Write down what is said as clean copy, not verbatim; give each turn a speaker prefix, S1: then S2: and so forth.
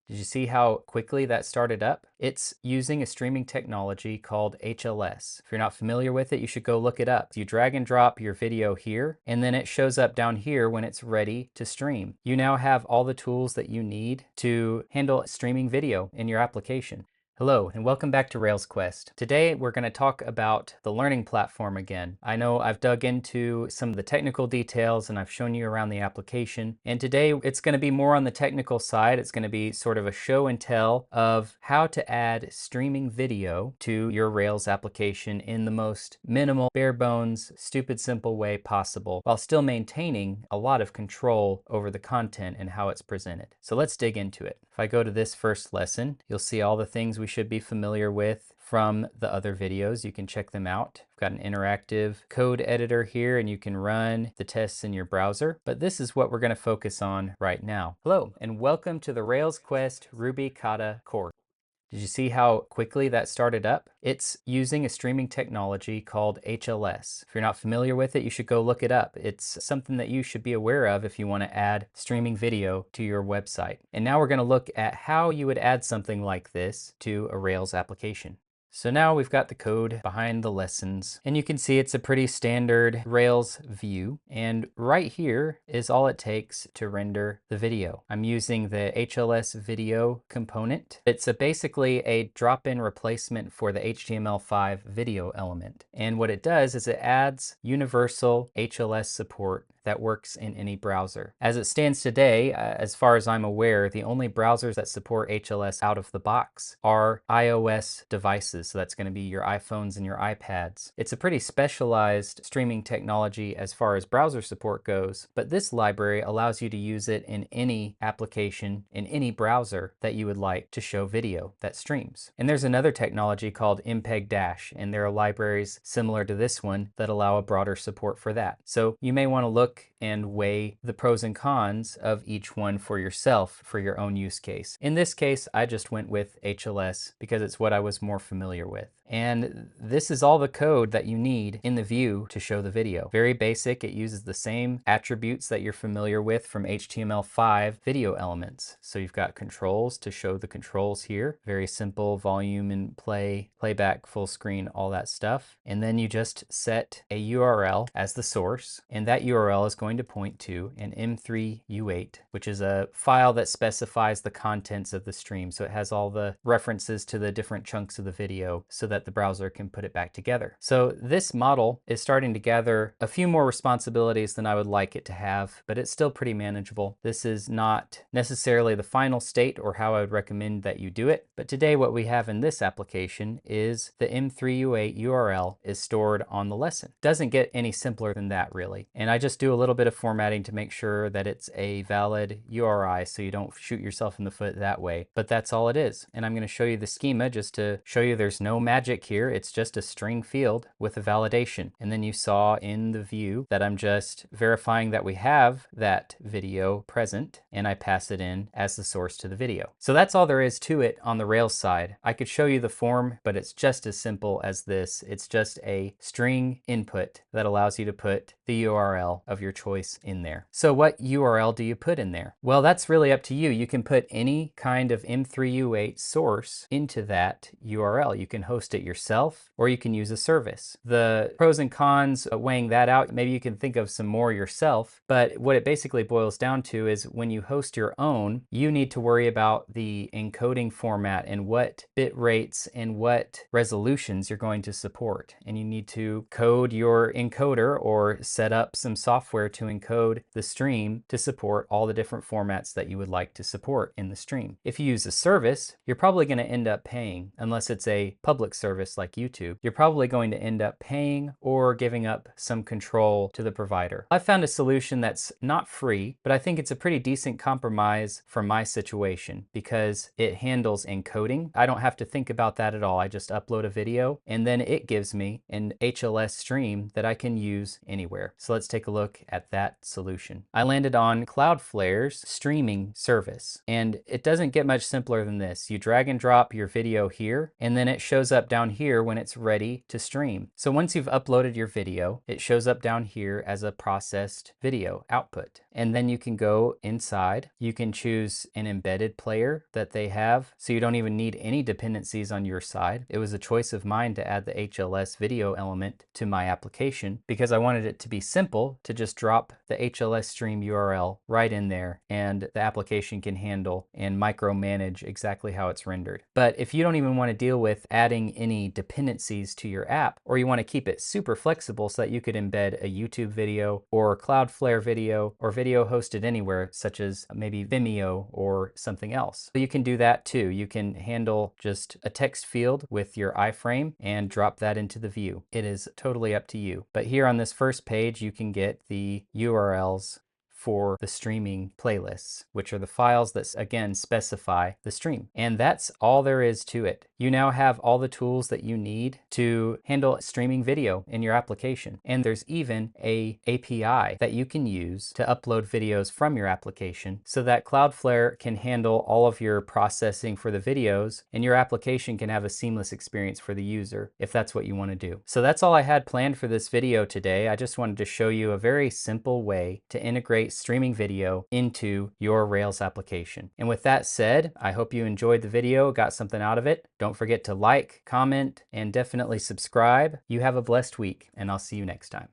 S1: Did you see how quickly that started up? It's using a streaming technology called HLS. If you're not familiar with it, you should go look it up. You drag and drop your video here, and then it shows up down here when it's ready to stream. You now have all the tools that you need to handle streaming video in your application. Hello, and welcome back to Rails Quest. Today, we're going to talk about the learning platform again. I know I've dug into some of the technical details and I've shown you around the application. And today, it's going to be more on the technical side. It's going to be sort of a show and tell of how to add streaming video to your Rails application in the most minimal, bare bones, stupid simple way possible, while still maintaining a lot of control over the content and how it's presented. So let's dig into it. If I go to this first lesson, you'll see all the things we should be familiar with from the other videos. You can check them out. I've got an interactive code editor here and you can run the tests in your browser, but this is what we're going to focus on right now. Hello, and welcome to the Rails Quest Ruby Kata course. Did you see how quickly that started up? It's using a streaming technology called HLS. If you're not familiar with it, you should go look it up. It's something that you should be aware of if you want to add streaming video to your website. And now we're going to look at how you would add something like this to a Rails application. So now we've got the code behind the lessons, and you can see it's a pretty standard Rails view. And right here is all it takes to render the video. I'm using the HLS video component. It's basically a drop-in replacement for the HTML5 video element. And what it does is it adds universal HLS support that works in any browser. As it stands today, as far as I'm aware, the only browsers that support HLS out of the box are iOS devices. So that's going to be your iPhones and your iPads. It's a pretty specialized streaming technology as far as browser support goes, but this library allows you to use it in any application, in any browser that you would like to show video that streams. And there's another technology called MPEG-, and there are libraries similar to this one that allow a broader support for that. So you may want to look and weigh the pros and cons of each one for yourself for your own use case. In this case, I just went with HLS because it's what I was more familiar with. And this is all the code that you need in the view to show the video. Very basic. It uses the same attributes that you're familiar with from HTML5 video elements. So you've got controls to show the controls here. Very simple, volume and play, playback, full screen, all that stuff. And then you just set a URL as the source, and that URL is going to point to an M3U8, which is a file that specifies the contents of the stream. So it has all the references to the different chunks of the video so that the browser can put it back together. So this model is starting to gather a few more responsibilities than I would like it to have, but it's still pretty manageable. This is not necessarily the final state or how I would recommend that you do it, but today what we have in this application is the M3U8 URL is stored on the lesson. Doesn't get any simpler than that really. And I just do a little bit of formatting to make sure that it's a valid URI so you don't shoot yourself in the foot that way, but that's all it is. And I'm going to show you the schema just to show you there's no magic here. It's just a string field with a validation. And then you saw in the view that I'm just verifying that we have that video present, and I pass it in as the source to the video. So that's all there is to it on the Rails side. I could show you the form, but it's just as simple as this. It's just a string input that allows you to put the URL of your choice in there. So what URL do you put in there? Well, that's really up to you. You can put any kind of M3U8 source into that URL. You can host it yourself, or you can use a service. The pros and cons of weighing that out, maybe you can think of some more yourself, but what it basically boils down to is when you host your own, you need to worry about the encoding format and what bit rates and what resolutions you're going to support. And you need to code your encoder or set up some software to encode the stream to support all the different formats that you would like to support in the stream. If you use a service, you're probably going to end up paying, unless it's a public service like YouTube. You're probably going to end up paying or giving up some control to the provider. I found a solution that's not free, but I think it's a pretty decent compromise for my situation because it handles encoding. I don't have to think about that at all. I just upload a video and then it gives me an HLS stream that I can use anywhere. So let's take a look at at that solution. I landed on Cloudflare's streaming service, and it doesn't get much simpler than this. You drag and drop your video here, and then it shows up down here when it's ready to stream. So once you've uploaded your video, it shows up down here as a processed video output. And then you can go inside. You can choose an embedded player that they have, so you don't even need any dependencies on your side. It was a choice of mine to add the HLS video element to my application because I wanted it to be simple to just drop the HLS stream URL right in there, and the application can handle and micromanage exactly how it's rendered. But if you don't even want to deal with adding any dependencies to your app, or you want to keep it super flexible so that you could embed a YouTube video or a Cloudflare video or video hosted anywhere, such as maybe Vimeo or something else, you can do that too. You can handle just a text field with your iframe and drop that into the view. It is totally up to you. But here on this first page, you can get the URLs for the streaming playlists, which are the files that again specify the stream. And that's all there is to it. You now have all the tools that you need to handle streaming video in your application. And there's even a API that you can use to upload videos from your application so that Cloudflare can handle all of your processing for the videos, and your application can have a seamless experience for the user if that's what you want to do. So that's all I had planned for this video today. I just wanted to show you a very simple way to integrate streaming video into your Rails application. And with that said, I hope you enjoyed the video, got something out of it. Don't forget to like, comment, and definitely subscribe. You have a blessed week, and I'll see you next time.